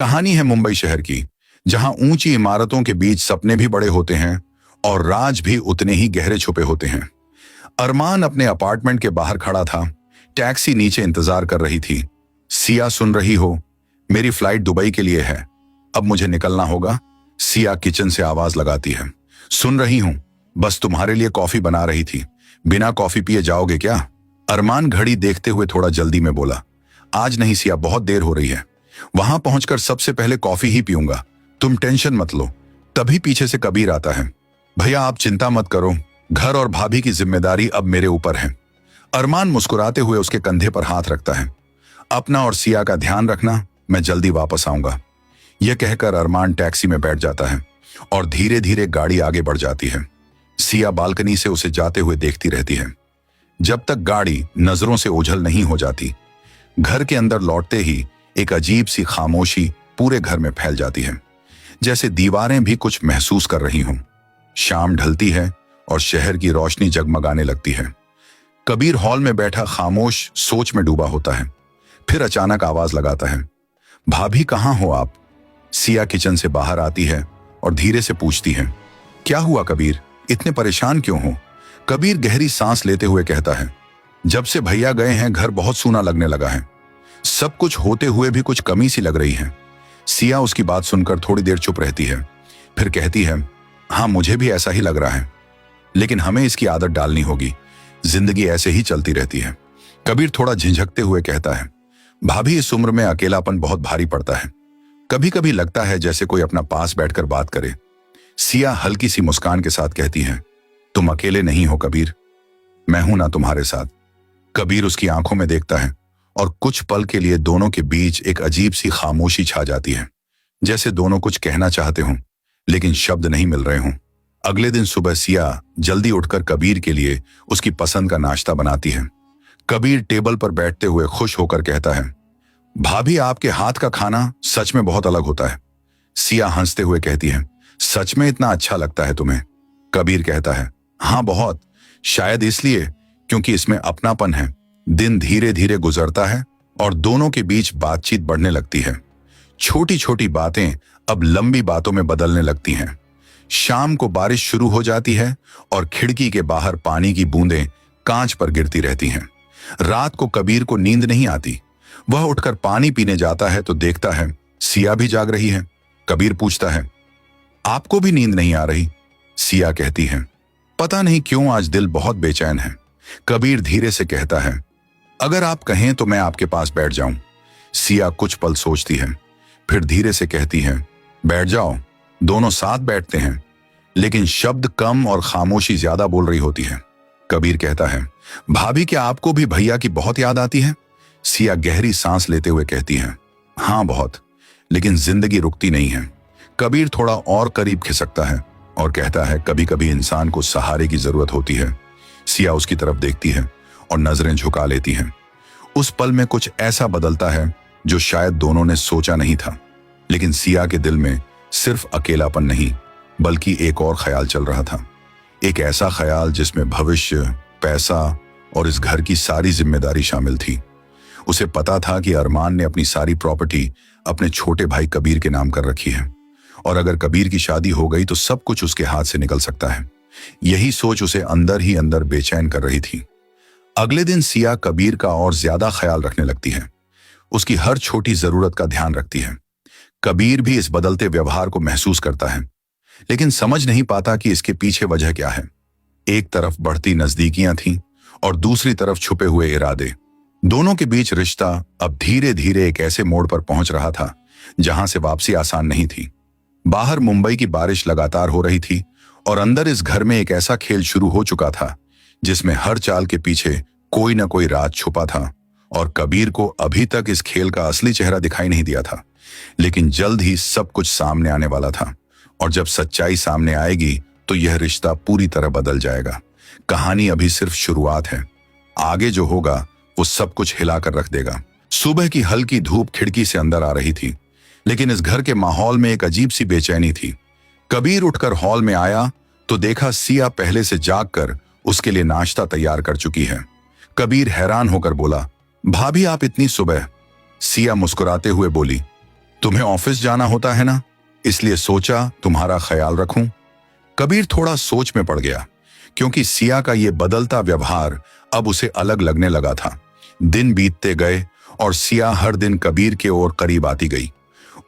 कहानी है मुंबई शहर की, जहां ऊंची इमारतों के बीच सपने भी बड़े होते हैं और राज भी उतने ही गहरे छुपे होते हैं। अरमान अपने अपार्टमेंट के बाहर खड़ा था। टैक्सी नीचे इंतजार कर रही थी। सिया, सुन रही हो? मेरी फ्लाइट दुबई के लिए है, अब मुझे निकलना होगा। सिया किचन से आवाज लगाती है। सुन रही हूं, बस तुम्हारे लिए कॉफी बना रही थी। बिना कॉफी पिए जाओगे क्या? अरमान घड़ी देखते हुए थोड़ा जल्दी में बोला। आज नहीं सिया, बहुत देर हो रही है। वहां पहुंचकर सबसे पहले कॉफी ही पीऊंगा, तुम टेंशन मत लो। तभी पीछे से कबीर आता है। भैया आप चिंता मत करो, घर और भाभी की जिम्मेदारी अब मेरे ऊपर है। अरमान मुस्कुराते हुए उसके कंधे पर हाथ रखता है। अपना और सिया का ध्यान रखना, मैं जल्दी वापस आऊंगा। यह कहकर अरमान टैक्सी में बैठ जाता है और धीरे धीरे गाड़ी आगे बढ़ जाती है। सिया बालकनी से उसे जाते हुए देखती रहती है, जब तक गाड़ी नजरों से ओझल नहीं हो जाती। घर के अंदर लौटते ही एक अजीब सी खामोशी पूरे घर में फैल जाती है, जैसे दीवारें भी कुछ महसूस कर रही हों। शाम ढलती है और शहर की रोशनी जगमगाने लगती है। कबीर हॉल में बैठा खामोश सोच में डूबा होता है। फिर अचानक आवाज लगाता है, भाभी कहाँ हो आप? सिया किचन से बाहर आती है और धीरे से पूछती है, क्या हुआ कबीर, इतने परेशान क्यों हो? कबीर गहरी सांस लेते हुए कहता है, जब से भैया गए हैं घर बहुत सूना लगने लगा है। सब कुछ होते हुए भी कुछ कमी सी लग रही है। सिया उसकी बात सुनकर थोड़ी देर चुप रहती है, फिर कहती है, हाँ मुझे भी ऐसा ही लग रहा है, लेकिन हमें इसकी आदत डालनी होगी। जिंदगी ऐसे ही चलती रहती है। कबीर थोड़ा झिझकते हुए कहता है, भाभी इस उम्र में अकेलापन बहुत भारी पड़ता है। कभी कभी लगता है जैसे कोई अपना पास बैठकर बात करे। सिया हल्की सी मुस्कान के साथ कहती है, तुम अकेले नहीं हो कबीर, मैं हूं ना तुम्हारे साथ। कबीर उसकी आंखों में देखता है और कुछ पल के लिए दोनों के बीच एक अजीब सी खामोशी छा जाती है, जैसे दोनों कुछ कहना चाहते हों लेकिन शब्द नहीं मिल रहे हों। अगले दिन सुबह सिया जल्दी उठकर कबीर के लिए उसकी पसंद का नाश्ता बनाती है। कबीर टेबल पर बैठते हुए खुश होकर कहता है, भाभी आपके हाथ का खाना सच में बहुत अलग होता है। सिया हंसते हुए कहती है, सच में इतना अच्छा लगता है तुम्हें? कबीर कहता है, हाँ बहुत, शायद इसलिए क्योंकि इसमें अपनापन है। दिन धीरे धीरे गुजरता है और दोनों के बीच बातचीत बढ़ने लगती है। छोटी छोटी बातें अब लंबी बातों में बदलने लगती हैं। शाम को बारिश शुरू हो जाती है और खिड़की के बाहर पानी की बूंदें कांच पर गिरती रहती हैं। रात को कबीर को नींद नहीं आती। वह उठकर पानी पीने जाता है तो देखता है सिया भी जाग रही है। कबीर पूछता है, आपको भी नींद नहीं आ रही? सिया कहती है, पता नहीं क्यों आज दिल बहुत बेचैन है। कबीर धीरे से कहता है, अगर आप कहें तो मैं आपके पास बैठ जाऊं। सिया कुछ पल सोचती है, फिर धीरे से कहती है, बैठ जाओ। दोनों साथ बैठते हैं, लेकिन शब्द कम और खामोशी ज्यादा बोल रही होती है। कबीर कहता है, भाभी क्या आपको भी भैया की बहुत याद आती है? सिया गहरी सांस लेते हुए कहती है, हाँ बहुत, लेकिन जिंदगी रुकती नहीं है। कबीर थोड़ा और करीब खिसकता है और कहता है, कभी कभी इंसान को सहारे की जरूरत होती है। सिया उसकी तरफ देखती है और नजरें झुका लेती हैं। उस पल में कुछ ऐसा बदलता है जो शायद दोनों ने सोचा नहीं था, लेकिन सिया के दिल में सिर्फ अकेलापन नहीं बल्कि एक और ख्याल चल रहा था। एक ऐसा ख्याल जिसमें भविष्य, पैसा और इस घर की सारी जिम्मेदारी शामिल थी। उसे पता था कि अरमान ने अपनी सारी प्रॉपर्टी अपने छोटे भाई कबीर के नाम कर रखी है और अगर कबीर की शादी हो गई तो सब कुछ उसके हाथ से निकल सकता है। यही सोच उसे अंदर ही अंदर बेचैन कर रही थी। अगले दिन सिया कबीर का और ज्यादा ख्याल रखने लगती है। उसकी हर छोटी जरूरत का ध्यान रखती है। कबीर भी इस बदलते व्यवहार को महसूस करता है, लेकिन समझ नहीं पाता कि इसके पीछे वजह क्या है। एक तरफ बढ़ती नजदीकियां थीं और दूसरी तरफ छुपे हुए इरादे। दोनों के बीच रिश्ता अब धीरे धीरे एक ऐसे मोड़ पर पहुंच रहा था जहां से वापसी आसान नहीं थी। बाहर मुंबई की बारिश लगातार हो रही थी और अंदर इस घर में एक ऐसा खेल शुरू हो चुका था जिसमें हर चाल के पीछे कोई न कोई राज छुपा था और कबीर को अभी तक इस खेल का असली चेहरा दिखाई नहीं दिया था। लेकिन जल्द ही सब कुछ सामने आने वाला था और जब सच्चाई सामने आएगी तो यह रिश्ता पूरी तरह बदल जाएगा। कहानी अभी सिर्फ शुरुआत है, आगे जो होगा वो सब कुछ हिलाकर रख देगा। सुबह की हल्की धूप खिड़की से अंदर आ रही थी, लेकिन इस घर के माहौल में एक अजीब सी बेचैनी थी। कबीर उठकर हॉल में आया तो देखा सिया पहले से जागकर उसके लिए नाश्ता तैयार कर चुकी है। कबीर हैरान होकर बोला, भाभी आप इतनी सुबह? सिया मुस्कुराते हुए बोली, तुम्हें ऑफिस जाना होता है ना, इसलिए सोचा तुम्हारा ख्याल रखूं। कबीर थोड़ा सोच में पड़ गया, क्योंकि सिया का ये बदलता व्यवहार अब उसे अलग लगने लगा था। दिन बीतते गए और सिया हर दिन कबीर के ओर करीब आती गई।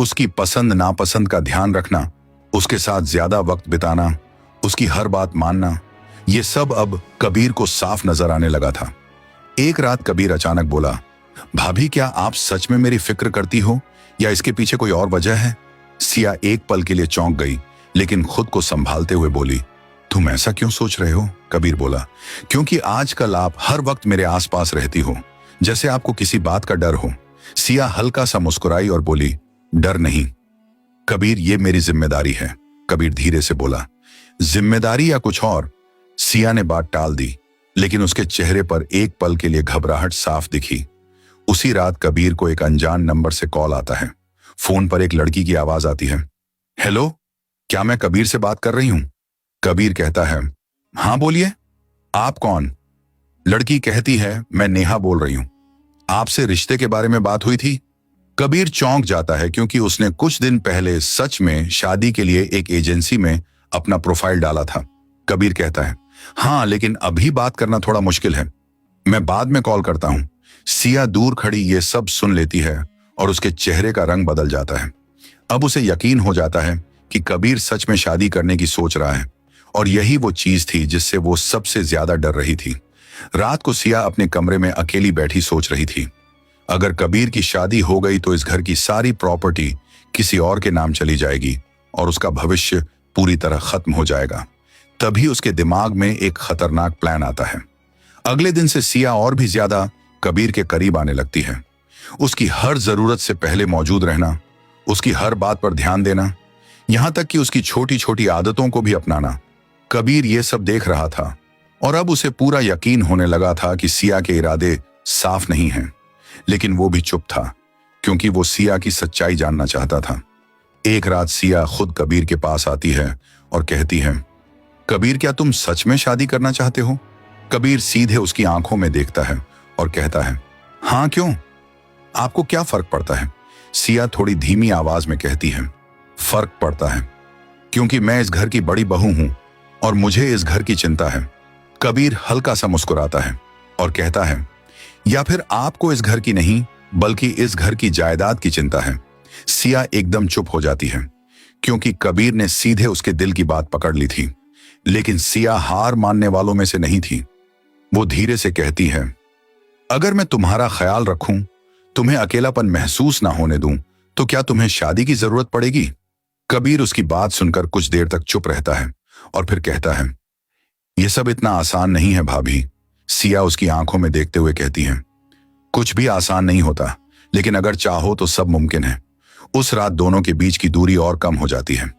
उसकी पसंद नापसंद का ध्यान रखना, उसके साथ ज्यादा वक्त बिताना, उसकी हर बात मानना, ये सब अब कबीर को साफ नजर आने लगा था। एक रात कबीर अचानक बोला, भाभी क्या आप सच में मेरी फिक्र करती हो या इसके पीछे कोई और वजह है? सिया एक पल के लिए चौंक गई, लेकिन खुद को संभालते हुए बोली, तुम ऐसा क्यों सोच रहे हो? कबीर बोला, क्योंकि आजकल आप हर वक्त मेरे आसपास रहती हो, जैसे आपको किसी बात का डर हो। सिया हल्का सा मुस्कुराई और बोली, डर नहीं कबीर, ये मेरी जिम्मेदारी है। कबीर धीरे से बोला, जिम्मेदारी या कुछ और? सिया ने बात टाल दी, लेकिन उसके चेहरे पर एक पल के लिए घबराहट साफ दिखी। उसी रात कबीर को एक अनजान नंबर से कॉल आता है। फोन पर एक लड़की की आवाज आती है, हेलो, क्या मैं कबीर से बात कर रही हूं? कबीर कहता है, हाँ बोलिए, आप कौन? लड़की कहती है, मैं नेहा बोल रही हूं, आपसे रिश्ते के बारे में बात हुई थी। कबीर चौंक जाता है, क्योंकि उसने कुछ दिन पहले सच में शादी के लिए एक एजेंसी में अपना प्रोफाइल डाला था। कबीर कहता है, हाँ, लेकिन अभी बात करना थोड़ा मुश्किल है, मैं बाद में कॉल करता हूं। सिया दूर खड़ी ये सब सुन लेती है और उसके चेहरे का रंग बदल जाता है। अब उसे यकीन हो जाता है कि कबीर सच में शादी करने की सोच रहा है, और यही वो चीज थी जिससे वो सबसे ज्यादा डर रही थी। रात को सिया अपने कमरे में अकेली बैठी सोच रही थी, अगर कबीर की शादी हो गई तो इस घर की सारी प्रॉपर्टी किसी और के नाम चली जाएगी और उसका भविष्य पूरी तरह खत्म हो जाएगा। तभी उसके दिमाग में एक खतरनाक प्लान आता है। अगले दिन से सिया और भी ज्यादा कबीर के करीब आने लगती है। उसकी हर जरूरत से पहले मौजूद रहना, उसकी हर बात पर ध्यान देना, यहां तक कि उसकी छोटी छोटी आदतों को भी अपनाना। कबीर ये सब देख रहा था और अब उसे पूरा यकीन होने लगा था कि सिया के इरादे साफ नहीं हैं, लेकिन वो भी चुप था, क्योंकि वो सिया की सच्चाई जानना चाहता था। एक रात सिया खुद कबीर के पास आती है और कहती है, कबीर क्या तुम सच में शादी करना चाहते हो? कबीर सीधे उसकी आंखों में देखता है और कहता है, हाँ, क्यों, आपको क्या फर्क पड़ता है? सिया थोड़ी धीमी आवाज में कहती है, फर्क पड़ता है क्योंकि मैं इस घर की बड़ी बहू हूं और मुझे इस घर की चिंता है। कबीर हल्का सा मुस्कुराता है और कहता है, या फिर आपको इस घर की नहीं बल्कि इस घर की जायदाद की चिंता है? सिया एकदम चुप हो जाती है, क्योंकि कबीर ने सीधे उसके दिल की बात पकड़ ली थी। लेकिन सिया हार मानने वालों में से नहीं थी। वो धीरे से कहती है, अगर मैं तुम्हारा ख्याल रखूं, तुम्हें अकेलापन महसूस ना होने दूं, तो क्या तुम्हें शादी की जरूरत पड़ेगी? कबीर उसकी बात सुनकर कुछ देर तक चुप रहता है और फिर कहता है, यह सब इतना आसान नहीं है भाभी। सिया उसकी आंखों में देखते हुए कहती है, कुछ भी आसान नहीं होता, लेकिन अगर चाहो तो सब मुमकिन है। उस रात दोनों के बीच की दूरी और कम हो जाती है,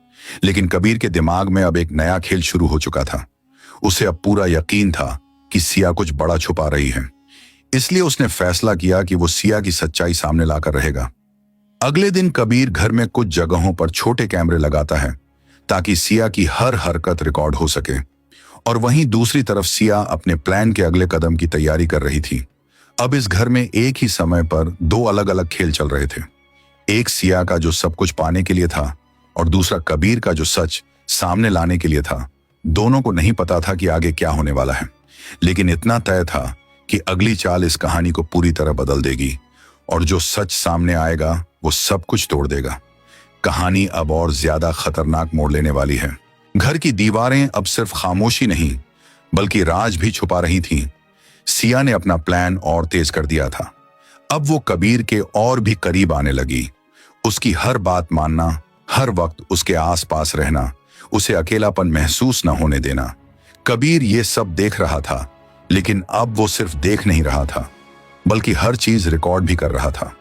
लेकिन कबीर के दिमाग में अब एक नया खेल शुरू हो चुका था। उसे अब पूरा यकीन था कि सिया कुछ बड़ा छुपा रही है, इसलिए उसने फैसला किया कि वो सिया की सच्चाई सामने लाकर रहेगा। अगले दिन कबीर घर में कुछ जगहों पर छोटे कैमरे लगाता है, ताकि सिया की हर हरकत रिकॉर्ड हो सके, और वहीं दूसरी तरफ सिया अपने प्लान के अगले कदम की तैयारी कर रही थी। अब इस घर में एक ही समय पर दो अलग अलग खेल चल रहे थे, एक सिया का जो सब कुछ पाने के लिए था और दूसरा कबीर का जो सच सामने लाने के लिए था। दोनों को नहीं पता था कि आगे क्या होने वाला है, लेकिन इतना तय था कि अगली चाल इस कहानी को पूरी तरह बदल देगी, और जो सच सामने आएगा वो सब कुछ तोड़ देगा। कहानी अब और ज्यादा खतरनाक मोड़ लेने वाली है। घर की दीवारें अब सिर्फ खामोशी नहीं बल्कि राज भी छुपा रही थीं। सिया ने अपना प्लान और तेज कर दिया था। अब वो कबीर के और भी करीब आने लगी, उसकी हर बात मानना, हर वक्त उसके आसपास रहना, उसे अकेलापन महसूस न होने देना। कबीर ये सब देख रहा था, लेकिन अब वो सिर्फ देख नहीं रहा था बल्कि हर चीज रिकॉर्ड भी कर रहा था।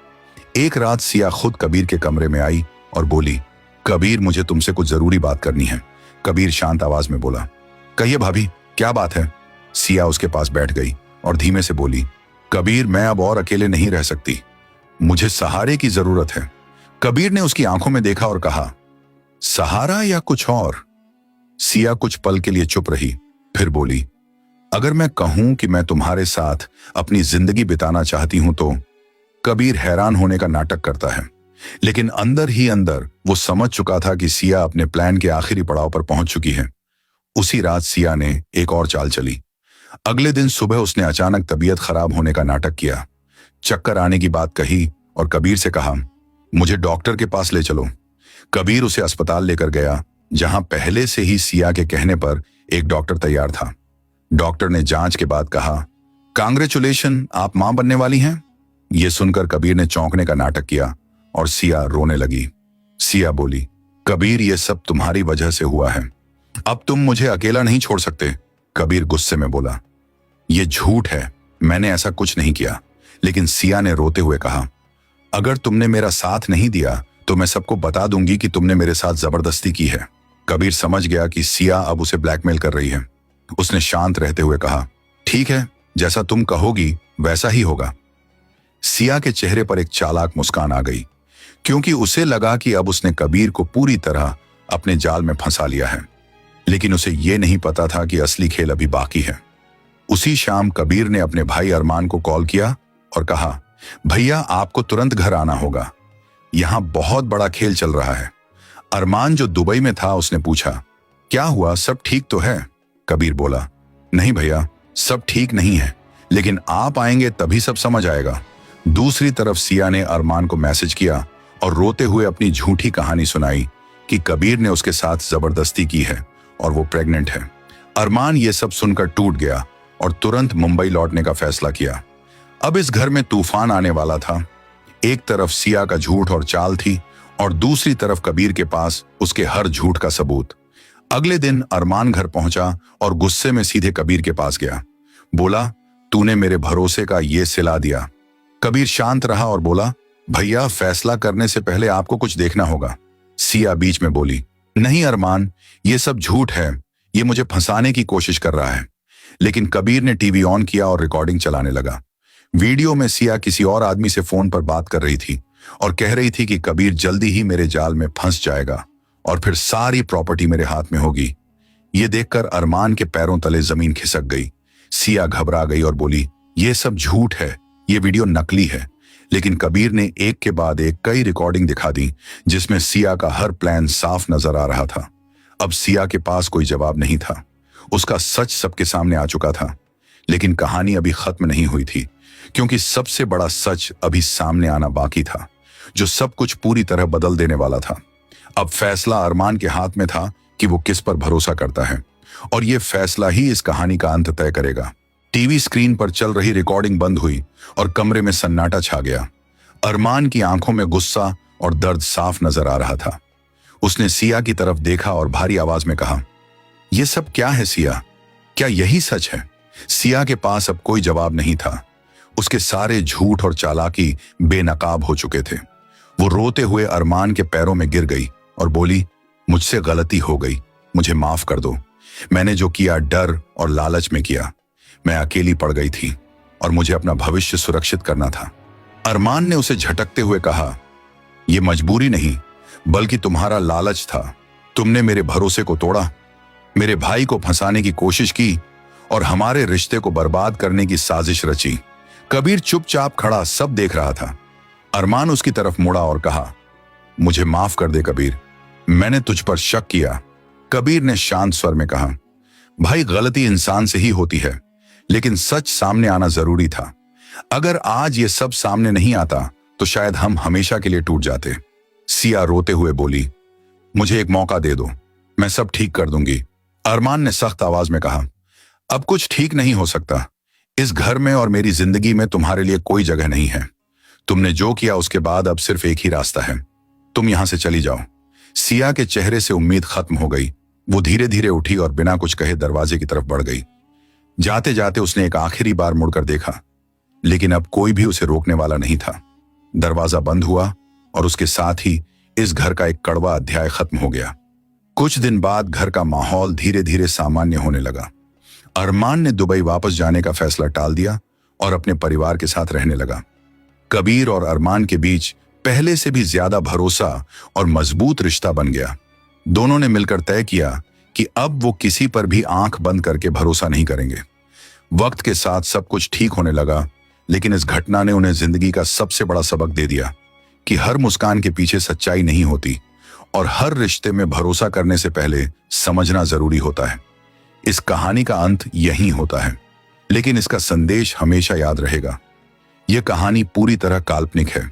एक रात सिया खुद कबीर के कमरे में आई और बोली, कबीर मुझे तुमसे कुछ जरूरी बात करनी है। कबीर शांत आवाज में बोला, कहिए भाभी, क्या बात है? सिया उसके पास बैठ गई और धीमे से बोली, कबीर मैं अब और अकेले नहीं रह सकती, मुझे सहारे की जरूरत है। कबीर ने उसकी आंखों में देखा और कहा, सहारा या कुछ और? सिया कुछ पल के लिए चुप रही, फिर बोली, अगर मैं कहूं कि मैं तुम्हारे साथ अपनी जिंदगी बिताना चाहती हूं तो? कबीर हैरान होने का नाटक करता है, लेकिन अंदर ही अंदर वो समझ चुका था कि सिया अपने प्लान के आखिरी पड़ाव पर पहुंच चुकी है। उसी रात सिया ने एक और चाल चली। अगले दिन सुबह उसने अचानक तबीयत खराब होने का नाटक किया, चक्कर आने की बात कही और कबीर से कहा, मुझे डॉक्टर के पास ले चलो। कबीर उसे अस्पताल लेकर गया, जहां पहले से ही सिया के कहने पर एक डॉक्टर तैयार था। डॉक्टर ने जांच के बाद कहा, कांग्रेचुलेशन, आप मां बनने वाली हैं। यह सुनकर कबीर ने चौंकने का नाटक किया और सिया रोने लगी। सिया बोली, कबीर, यह सब तुम्हारी वजह से हुआ है। अब तुम मुझे अकेला नहीं छोड़ सकते। कबीर गुस्से में बोला, यह झूठ है, मैंने ऐसा कुछ नहीं किया। लेकिन सिया ने रोते हुए कहा, अगर तुमने मेरा साथ नहीं दिया तो मैं सबको बता दूंगी कि तुमने मेरे साथ जबरदस्ती की है। कबीर समझ गया कि सिया अब उसे ब्लैकमेल कर रही है। उसने शांत रहते हुए कहा, ठीक है, जैसा तुम कहोगी वैसा ही होगा। सिया के चेहरे पर एक चालाक मुस्कान आ गई, क्योंकि उसे लगा कि अब उसने कबीर को पूरी तरह अपने जाल में फंसा लिया है। लेकिन उसे यह नहीं पता था कि असली खेल अभी बाकी है। उसी शाम कबीर ने अपने भाई अरमान को कॉल किया और कहा, भैया, आपको तुरंत घर आना होगा, यहां बहुत बड़ा खेल चल रहा है। अरमान, जो दुबई में था, उसने पूछा, क्या हुआ, सब ठीक तो है? कबीर बोला, नहीं भैया, सब ठीक नहीं है, लेकिन आप आएंगे तभी सब समझ आएगा। दूसरी तरफ सिया ने अरमान को मैसेज किया और रोते हुए अपनी झूठी कहानी सुनाई कि कबीर ने उसके साथ जबरदस्ती की है और वो प्रेग्नेंट है। अरमान ये सब सुनकर टूट गया और तुरंत मुंबई लौटने का फैसला किया। अब इस घर में तूफान आने वाला था। एक तरफ सिया का झूठ और चाल थी और दूसरी तरफ कबीर के पास उसके हर झूठ का सबूत। अगले दिन अरमान घर पहुंचा और गुस्से में सीधे कबीर के पास गया। बोला, तूने मेरे भरोसे का ये सिला दिया। कबीर शांत रहा और बोला, भैया, फैसला करने से पहले आपको कुछ देखना होगा। सिया बीच में बोली, नहीं अरमान, ये सब झूठ है, ये मुझे फंसाने की कोशिश कर रहा है। लेकिन कबीर ने टीवी ऑन किया और रिकॉर्डिंग चलाने लगा। वीडियो में सिया किसी और आदमी से फोन पर बात कर रही थी और कह रही थी कि कबीर जल्दी ही मेरे जाल में फंस जाएगा और फिर सारी प्रॉपर्टी मेरे हाथ में होगी। ये देखकर अरमान के पैरों तले जमीन खिसक गई। सिया घबरा गई और बोली, ये सब झूठ है, ये वीडियो नकली है। लेकिन कबीर ने एक के बाद एक कई रिकॉर्डिंग दिखा दी, जिसमें सिया का हर प्लान साफ नजर आ रहा था। अब सिया के पास कोई जवाब नहीं था। उसका सच सबके सामने आ चुका था। लेकिन कहानी अभी खत्म नहीं हुई थी, क्योंकि सबसे बड़ा सच अभी सामने आना बाकी था, जो सब कुछ पूरी तरह बदल देने वाला था। अब फैसला अरमान के हाथ में था कि वो किस पर भरोसा करता है, और ये फैसला ही इस कहानी का अंत तय करेगा। टीवी स्क्रीन पर चल रही रिकॉर्डिंग बंद हुई और कमरे में सन्नाटा छा गया। अरमान की आंखों में गुस्सा और दर्द साफ नजर आ रहा था। उसने सिया की तरफ देखा और भारी आवाज में कहा, यह सब क्या है सिया? क्या यही सच है? सिया के पास अब कोई जवाब नहीं था। उसके सारे झूठ और चालाकी बेनकाब हो चुके थे। वो रोते हुए अरमान के पैरों में गिर गई और बोली, मुझसे गलती हो गई, मुझे माफ कर दो। मैंने जो किया डर और लालच में किया। मैं अकेली पड़ गई थी और मुझे अपना भविष्य सुरक्षित करना था। अरमान ने उसे झटकते हुए कहा, यह मजबूरी नहीं, बल्कि तुम्हारा लालच था। तुमने मेरे भरोसे को तोड़ा, मेरे भाई को फंसाने की कोशिश की और हमारे रिश्ते को बर्बाद करने की साजिश रची। कबीर चुपचाप खड़ा सब देख रहा था। अरमान उसकी तरफ मुड़ा और कहा, मुझे माफ कर दे कबीर, मैंने तुझ पर शक किया। कबीर ने शांत स्वर में कहा, भाई, गलती इंसान से ही होती है, लेकिन सच सामने आना जरूरी था। अगर आज ये सब सामने नहीं आता तो शायद हम हमेशा के लिए टूट जाते। सिया रोते हुए बोली, मुझे एक मौका दे दो, मैं सब ठीक कर दूंगी। अरमान ने सख्त आवाज में कहा, अब कुछ ठीक नहीं हो सकता। इस घर में और मेरी जिंदगी में तुम्हारे लिए कोई जगह नहीं है। तुमने जो किया उसके बाद अब सिर्फ एक ही रास्ता है, तुम यहां से चली जाओ। सिया के चेहरे से उम्मीद खत्म हो गई। वो धीरे धीरे उठी और बिना कुछ कहे दरवाजे की तरफ बढ़ गई। जाते जाते उसने एक आखिरी बार मुड़कर देखा, लेकिन अब कोई भी उसे रोकने वाला नहीं था। दरवाजा बंद हुआ और उसके साथ ही इस घर का एक कड़वा अध्याय खत्म हो गया। कुछ दिन बाद घर का माहौल धीरे धीरे सामान्य होने लगा। अरमान ने दुबई वापस जाने का फैसला टाल दिया और अपने परिवार के साथ रहने लगा। कबीर और अरमान के बीच पहले से भी ज्यादा भरोसा और मजबूत रिश्ता बन गया। दोनों ने मिलकर तय किया कि अब वो किसी पर भी आंख बंद करके भरोसा नहीं करेंगे। वक्त के साथ सब कुछ ठीक होने लगा, लेकिन इस घटना ने उन्हें जिंदगी का सबसे बड़ा सबक दे दिया कि हर मुस्कान के पीछे सच्चाई नहीं होती और हर रिश्ते में भरोसा करने से पहले समझना जरूरी होता है। इस कहानी का अंत यहीं होता है, लेकिन इसका संदेश हमेशा याद रहेगा। यह कहानी पूरी तरह काल्पनिक है,